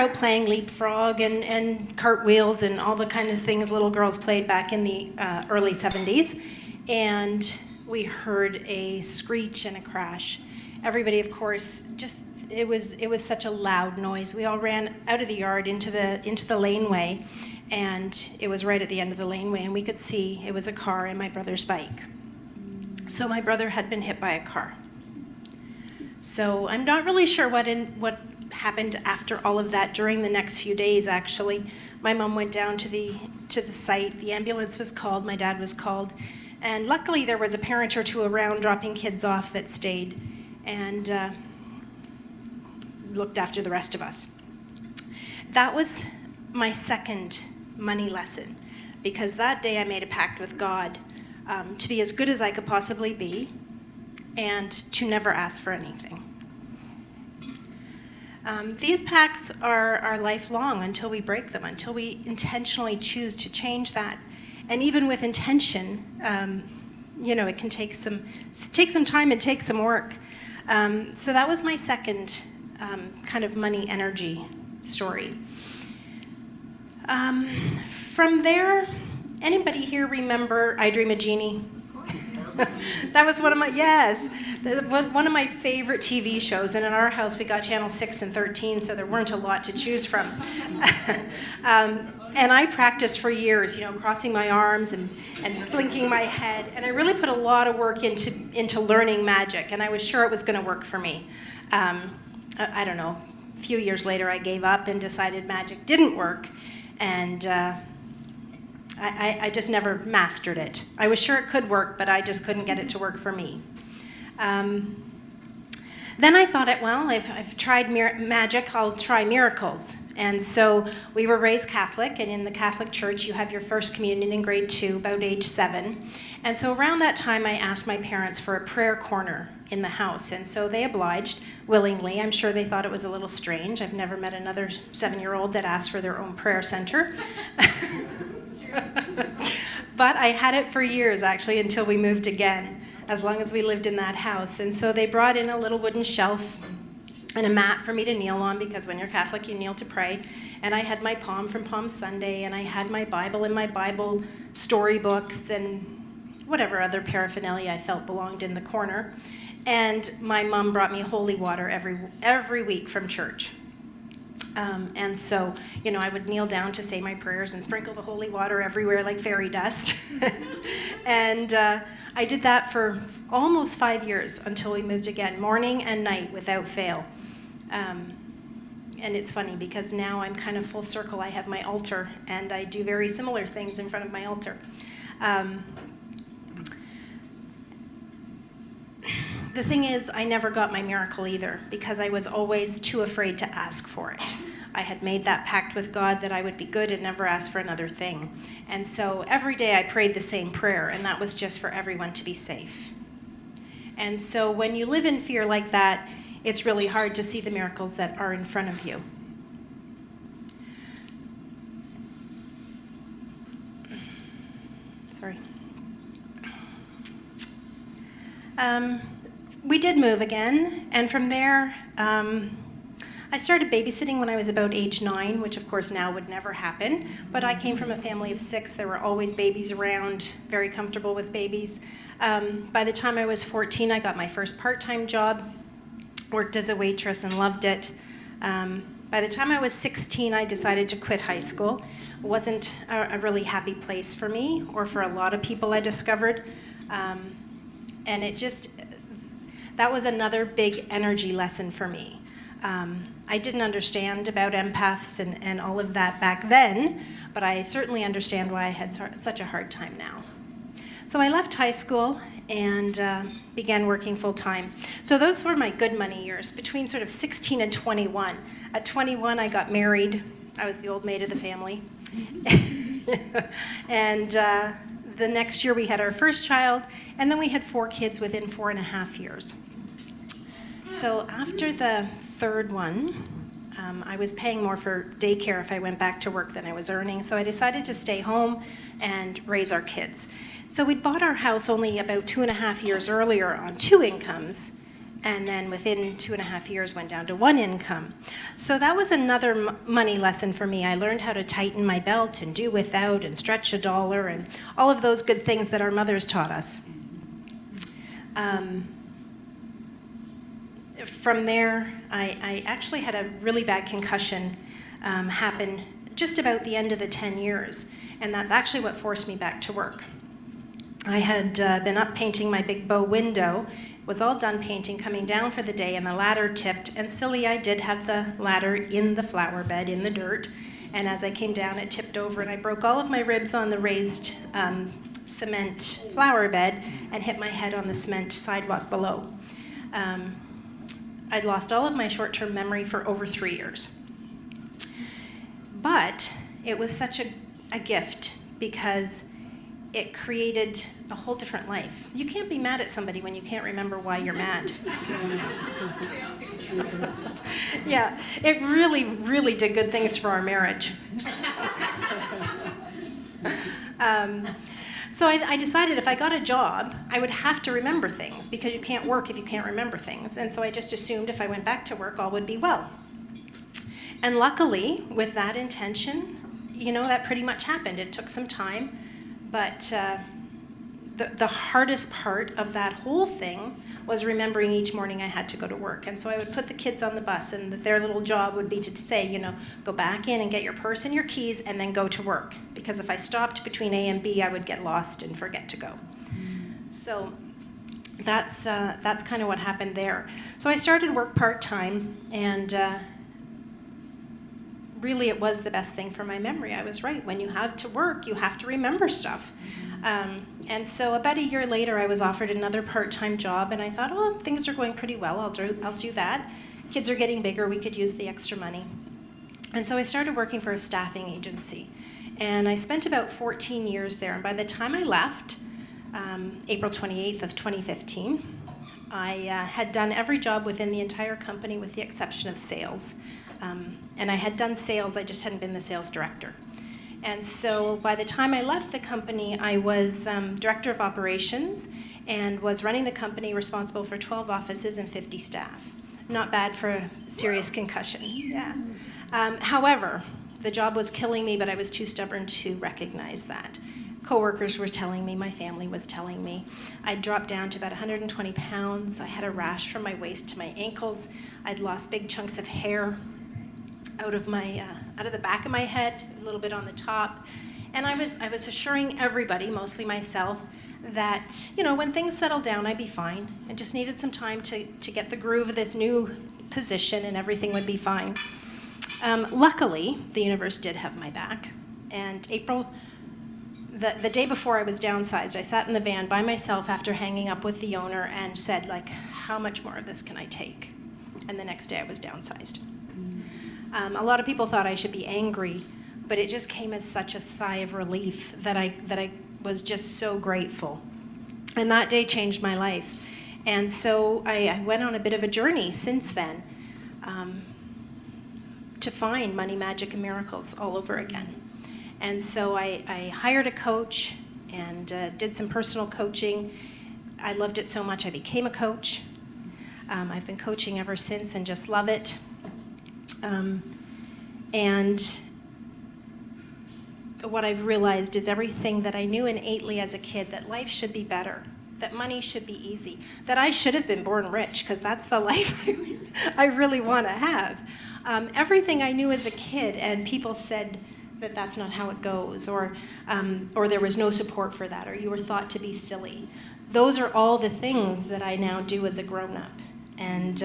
out playing leapfrog and cartwheels and all the kind of things little girls played back in the early 70s. And we heard a screech and a crash. Everybody, of course, it was such a loud noise. We all ran out of the yard into the laneway, and it was right at the end of the laneway, and we could see it was a car and my brother's bike. So my brother had been hit by a car. So I'm not really sure what happened after all of that during the next few days, actually. My mom went down to the site. The ambulance was called. My dad was called. And luckily there was a parent or two around dropping kids off that stayed and looked after the rest of us. That was my second money lesson, because that day I made a pact with God to be as good as I could possibly be and to never ask for anything. These pacts are lifelong until we break them, until we intentionally choose to change that. And even with intention, it can take some time and take some work. So that was my second kind of money energy story. From there, anybody here remember I Dream a Genie? That was one of my favorite TV shows, and in our house we got channel 6 and 13, so there weren't a lot to choose from. And I practiced for years, crossing my arms and blinking my head, and I really put a lot of work into learning magic, and I was sure it was going to work for me. I don't know, a few years later I gave up and decided magic didn't work, and I just never mastered it. I was sure it could work, but I just couldn't get it to work for me. Then I thought, I've tried magic, I'll try miracles. And so we were raised Catholic, and in the Catholic Church you have your first communion in grade 2, about age 7. And so around that time I asked my parents for a prayer corner in the house, and so they obliged willingly. I'm sure they thought it was a little strange. I've never met another 7-year-old that asked for their own prayer center. But I had it for years, actually, until we moved again, as long as we lived in that house. And so they brought in a little wooden shelf and a mat for me to kneel on, because when you're Catholic, you kneel to pray. And I had my palm from Palm Sunday, and I had my Bible and my Bible storybooks and whatever other paraphernalia I felt belonged in the corner. And my mom brought me holy water every week from church. And so, I would kneel down to say my prayers and sprinkle the holy water everywhere like fairy dust. And I did that for almost 5 years until we moved again, morning and night without fail. And it's funny because now I'm kind of full circle. I have my altar, and I do very similar things in front of my altar. The thing is, I never got my miracle either, because I was always too afraid to ask for it. I had made that pact with God that I would be good and never ask for another thing. And so every day I prayed the same prayer, and that was just for everyone to be safe. And so when you live in fear like that, it's really hard to see the miracles that are in front of you. Sorry. We did move again, and from there, I started babysitting when I was about age 9, which of course now would never happen, but I came from a family of 6. There were always babies around, very comfortable with babies. By the time I was 14, I got my first part-time job, worked as a waitress and loved it. By the time I was 16, I decided to quit high school. It wasn't a really happy place for me, or for a lot of people, I discovered. And that was another big energy lesson for me. I didn't understand about empaths and all of that back then, but I certainly understand why I had such a hard time now. So I left high school and began working full-time. So those were my good money years, between sort of 16 and 21. At 21, I got married. I was the old maid of the family. And the next year we had our first child, and then we had 4 kids within 4.5 years. So after the third one, I was paying more for daycare if I went back to work than I was earning, so I decided to stay home and raise our kids. So we'd bought our house only about 2.5 years earlier on 2 incomes, and then within 2.5 years went down to 1 income. So that was another money lesson for me. I learned how to tighten my belt and do without and stretch a dollar and all of those good things that our mothers taught us. From there, I actually had a really bad concussion happen just about the end of the 10 years, and that's actually what forced me back to work. I had been up painting my big bow window, was all done painting, coming down for the day, and the ladder tipped, and silly, I did have the ladder in the flower bed in the dirt, and as I came down, it tipped over, and I broke all of my ribs on the raised cement flower bed and hit my head on the cement sidewalk below. I'd lost all of my short-term memory for over 3 years. But it was such a gift because it created a whole different life. You can't be mad at somebody when you can't remember why you're mad. Yeah, it really, really did good things for our marriage. So I decided if I got a job, I would have to remember things because you can't work if you can't remember things. And so I just assumed if I went back to work, all would be well. And luckily, with that intention, that pretty much happened. It took some time, but the hardest part of that whole thing was remembering each morning I had to go to work. And so I would put the kids on the bus, and their little job would be to say, go back in and get your purse and your keys and then go to work. Because if I stopped between A and B, I would get lost and forget to go. So that's kind of what happened there. So I started work part-time, and really it was the best thing for my memory. I was right. When you have to work, you have to remember stuff. And so about a year later, I was offered another part-time job, and I thought, things are going pretty well. I'll do that. Kids are getting bigger. We could use the extra money. And so I started working for a staffing agency, and I spent about 14 years there. And by the time I left, April 28th of 2015, I had done every job within the entire company with the exception of sales. And I had done sales, I just hadn't been the sales director. And so by the time I left the company, I was director of operations and was running the company responsible for 12 offices and 50 staff. Not bad for a serious concussion. Yeah. However, the job was killing me, but I was too stubborn to recognize that. Coworkers were telling me, my family was telling me. I dropped down to about 120 pounds. I had a rash from my waist to my ankles. I'd lost big chunks of hair out of the back of my head, a little bit on the top, and I was assuring everybody, mostly myself, that when things settled down, I'd be fine. I just needed some time to get the groove of this new position, and everything would be fine. Luckily, the universe did have my back, and April, the day before I was downsized, I sat in the van by myself after hanging up with the owner and said, how much more of this can I take? And the next day I was downsized. A lot of people thought I should be angry, but it just came as such a sigh of relief that I was just so grateful. And that day changed my life. And so I went on a bit of a journey since then to find money, magic, and miracles all over again. And so I hired a coach and did some personal coaching. I loved it so much I became a coach. I've been coaching ever since and just love it. And what I've realized is everything that I knew innately as a kid, that life should be better, that money should be easy, that I should have been born rich because that's the life I really want to have. Everything I knew as a kid, and people said that that's not how it goes, or there was no support for that, or you were thought to be silly. Those are all the things that I now do as a grown-up. And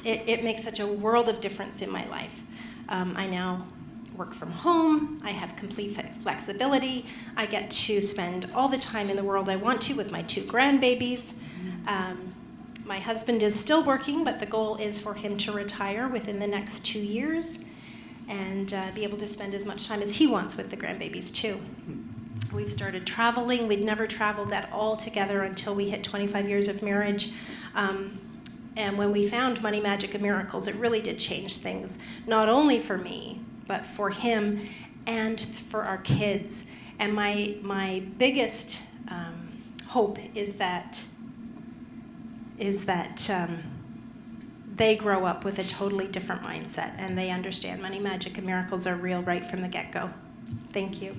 it makes such a world of difference in my life. I now work from home. I have complete flexibility. I get to spend all the time in the world I want to with my 2 grandbabies. My husband is still working, but the goal is for him to retire within the next 2 years and be able to spend as much time as he wants with the grandbabies too. We've started traveling. We'd never traveled at all together until we hit 25 years of marriage. And when we found Money, Magic, and Miracles, it really did change things, not only for me, but for him and for our kids. And my biggest hope is that is that they grow up with a totally different mindset, and they understand money, magic, and miracles are real right from the get-go. Thank you.